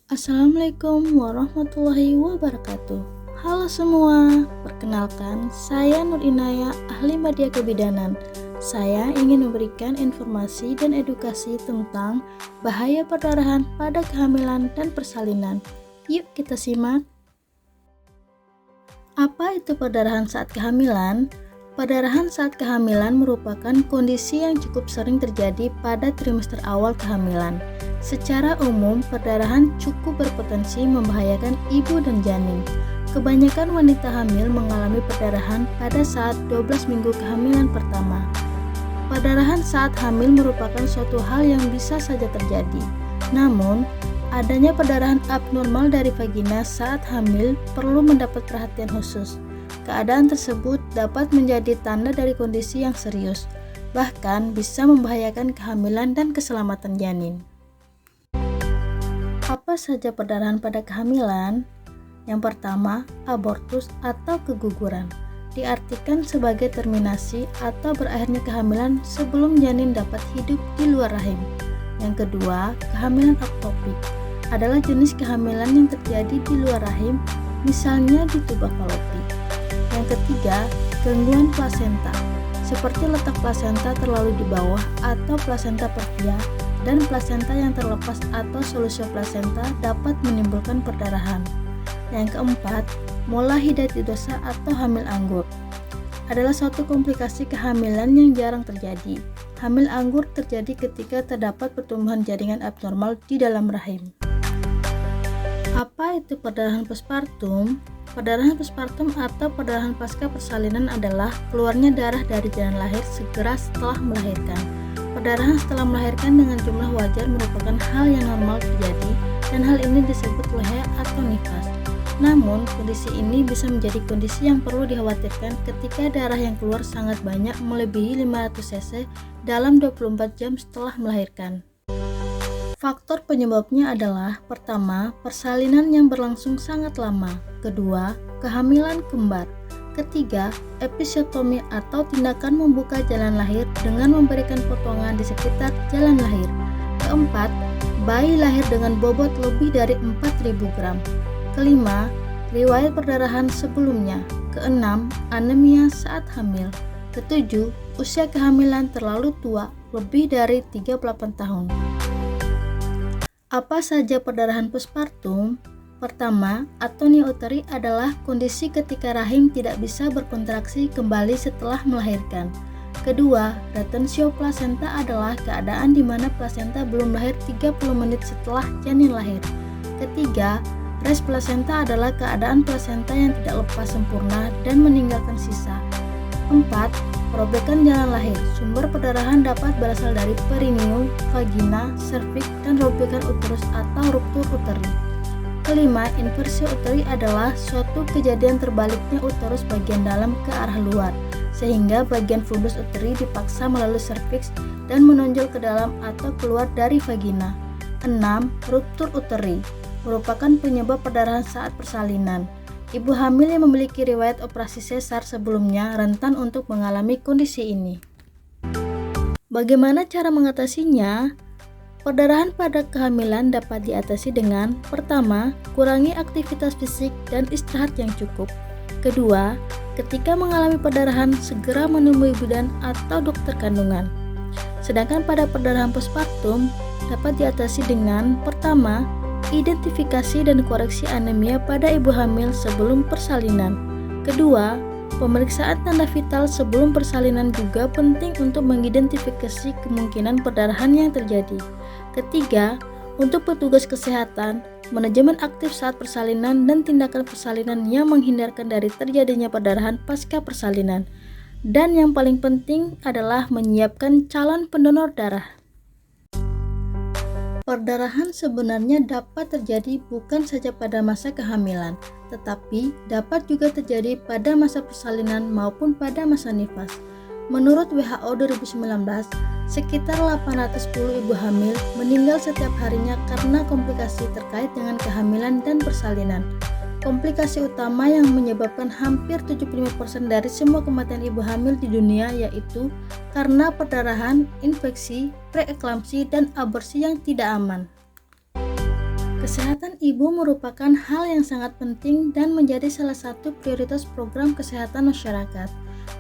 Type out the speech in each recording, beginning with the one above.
Assalamualaikum warahmatullahi wabarakatuh. Halo semua, perkenalkan saya Nur Inaya, ahli media kebidanan. Saya ingin memberikan informasi dan edukasi tentang bahaya perdarahan pada kehamilan dan persalinan. Yuk kita simak. Apa itu perdarahan saat kehamilan? Perdarahan saat kehamilan merupakan kondisi yang cukup sering terjadi pada trimester awal kehamilan. Secara umum, perdarahan cukup berpotensi membahayakan ibu dan janin. Kebanyakan wanita hamil mengalami perdarahan pada saat 12 minggu kehamilan pertama. Perdarahan saat hamil merupakan suatu hal yang bisa saja terjadi. Namun, adanya perdarahan abnormal dari vagina saat hamil perlu mendapat perhatian khusus. Keadaan tersebut dapat menjadi tanda dari kondisi yang serius, bahkan bisa membahayakan kehamilan dan keselamatan janin. Apa saja perdarahan pada kehamilan? Yang pertama, abortus atau keguguran. Diartikan sebagai terminasi atau berakhirnya kehamilan sebelum janin dapat hidup di luar rahim. Yang kedua, kehamilan ektopik adalah jenis kehamilan yang terjadi di luar rahim, misalnya di tuba falopi. Yang ketiga, gangguan plasenta, seperti letak plasenta terlalu di bawah atau plasenta perfia, dan plasenta yang terlepas atau solusio plasenta dapat menimbulkan perdarahan. Yang keempat, mola hidatidosa atau hamil anggur adalah suatu komplikasi kehamilan yang jarang terjadi. Hamil anggur terjadi ketika terdapat pertumbuhan jaringan abnormal di dalam rahim. Apa itu perdarahan postpartum? Perdarahan postpartum atau perdarahan pasca persalinan adalah keluarnya darah dari janin lahir segera setelah melahirkan. Perdarahan setelah melahirkan dengan jumlah wajar merupakan hal yang normal terjadi dan hal ini disebut lehe atau nifas. Namun, kondisi ini bisa menjadi kondisi yang perlu dikhawatirkan ketika darah yang keluar sangat banyak melebihi 500 cc dalam 24 jam setelah melahirkan. Faktor penyebabnya adalah: pertama, persalinan yang berlangsung sangat lama; kedua, kehamilan kembar; ketiga, episiotomi atau tindakan membuka jalan lahir dengan memberikan potongan di sekitar jalan lahir; keempat, bayi lahir dengan bobot lebih dari 4.000 gram; kelima, riwayat perdarahan sebelumnya; keenam, anemia saat hamil; ketujuh, usia kehamilan terlalu tua, lebih dari 38 tahun. Apa saja perdarahan postpartum? Pertama, atonia uteri adalah kondisi ketika rahim tidak bisa berkontraksi kembali setelah melahirkan. Kedua, retensio plasenta adalah keadaan di mana plasenta belum lahir 30 menit setelah janin lahir. Ketiga, res plasenta adalah keadaan plasenta yang tidak lepas sempurna dan meninggalkan sisa. 4. Perobekan jalan lahir. Sumber perdarahan dapat berasal dari perineum, vagina, serviks, dan robekan uterus atau ruptur uteri. Kelima, inversi uteri adalah suatu kejadian terbaliknya uterus bagian dalam ke arah luar, sehingga bagian fundus uteri dipaksa melalui serviks dan menonjol ke dalam atau keluar dari vagina. 6. Ruptur uteri merupakan penyebab perdarahan saat persalinan. Ibu hamil yang memiliki riwayat operasi sesar sebelumnya rentan untuk mengalami kondisi ini. Bagaimana cara mengatasinya? Perdarahan pada kehamilan dapat diatasi dengan: pertama, kurangi aktivitas fisik dan istirahat yang cukup; kedua, ketika mengalami perdarahan segera menemui bidan atau dokter kandungan. Sedangkan pada perdarahan postpartum dapat diatasi dengan: pertama, identifikasi dan koreksi anemia pada ibu hamil sebelum persalinan. Kedua, pemeriksaan tanda vital sebelum persalinan juga penting untuk mengidentifikasi kemungkinan perdarahan yang terjadi. Ketiga, untuk petugas kesehatan, manajemen aktif saat persalinan dan tindakan persalinan yang menghindarkan dari terjadinya perdarahan pasca persalinan. Dan yang paling penting adalah menyiapkan calon pendonor darah. Perdarahan sebenarnya dapat terjadi bukan saja pada masa kehamilan, tetapi dapat juga terjadi pada masa persalinan maupun pada masa nifas. Menurut WHO 2019, sekitar 810 ibu hamil meninggal setiap harinya karena komplikasi terkait dengan kehamilan dan persalinan. Komplikasi utama yang menyebabkan hampir 75% dari semua kematian ibu hamil di dunia yaitu karena perdarahan, infeksi, preeklamsi, dan aborsi yang tidak aman. Kesehatan ibu merupakan hal yang sangat penting dan menjadi salah satu prioritas program kesehatan masyarakat.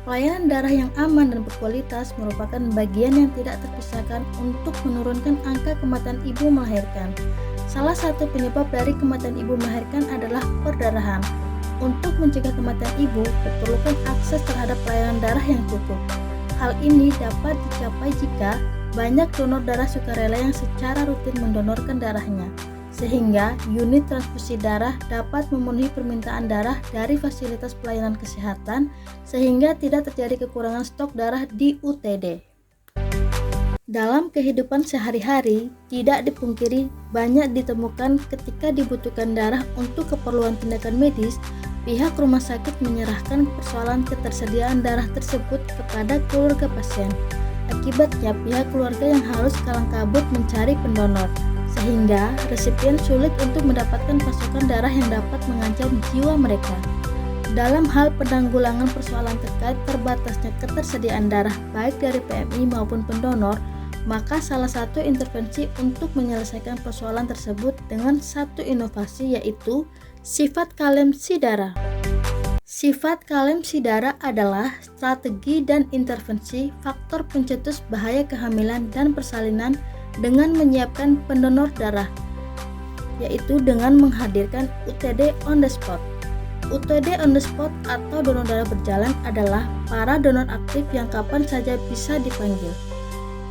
Pelayanan darah yang aman dan berkualitas merupakan bagian yang tidak terpisahkan untuk menurunkan angka kematian ibu melahirkan. Salah satu penyebab dari kematian ibu melahirkan adalah perdarahan. Untuk mencegah kematian ibu, diperlukan akses terhadap pelayanan darah yang cukup. Hal ini dapat dicapai jika banyak donor darah sukarela yang secara rutin mendonorkan darahnya, sehingga unit transfusi darah dapat memenuhi permintaan darah dari fasilitas pelayanan kesehatan sehingga tidak terjadi kekurangan stok darah di UTD. Dalam kehidupan sehari-hari, tidak dipungkiri banyak ditemukan ketika dibutuhkan darah untuk keperluan tindakan medis, pihak rumah sakit menyerahkan persoalan ketersediaan darah tersebut kepada keluarga pasien. Akibatnya pihak keluarga yang harus kalang kabut mencari pendonor, sehingga resipien sulit untuk mendapatkan pasokan darah yang dapat mengancam jiwa mereka. Dalam hal penanggulangan persoalan terkait terbatasnya ketersediaan darah baik dari PMI maupun pendonor, maka salah satu intervensi untuk menyelesaikan persoalan tersebut dengan satu inovasi yaitu sifat kalemsi darah. Sifat kalemsi darah adalah strategi dan intervensi faktor pencetus bahaya kehamilan dan persalinan dengan menyiapkan pendonor darah, yaitu dengan menghadirkan UTD on the spot. UTD on the spot atau donor darah berjalan adalah para donor aktif yang kapan saja bisa dipanggil.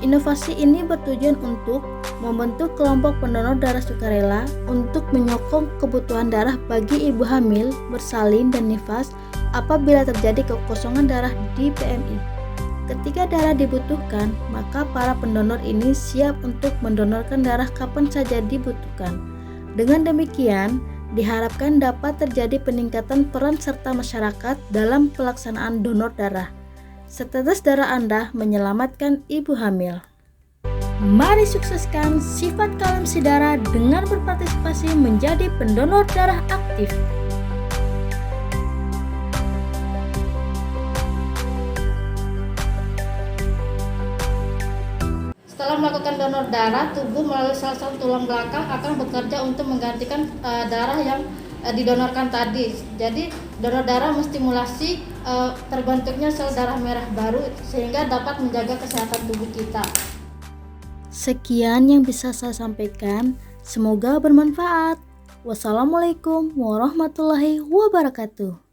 Inovasi ini bertujuan untuk membentuk kelompok pendonor darah sukarela untuk menyokong kebutuhan darah bagi ibu hamil, bersalin, dan nifas apabila terjadi kekosongan darah di PMI. Ketika darah dibutuhkan, maka para pendonor ini siap untuk mendonorkan darah kapan saja dibutuhkan. Dengan demikian, diharapkan dapat terjadi peningkatan peran serta masyarakat dalam pelaksanaan donor darah. Setetes darah Anda menyelamatkan ibu hamil. Mari sukseskan sifat kalemsi darah dengan berpartisipasi menjadi pendonor darah aktif. Setelah melakukan donor darah, tubuh melalui sel-sel tulang belakang akan bekerja untuk menggantikan darah yang didonorkan tadi. Jadi donor darah menstimulasi terbentuknya sel darah merah baru sehingga dapat menjaga kesehatan tubuh kita. Sekian yang bisa saya sampaikan, semoga bermanfaat. Wassalamualaikum warahmatullahi wabarakatuh.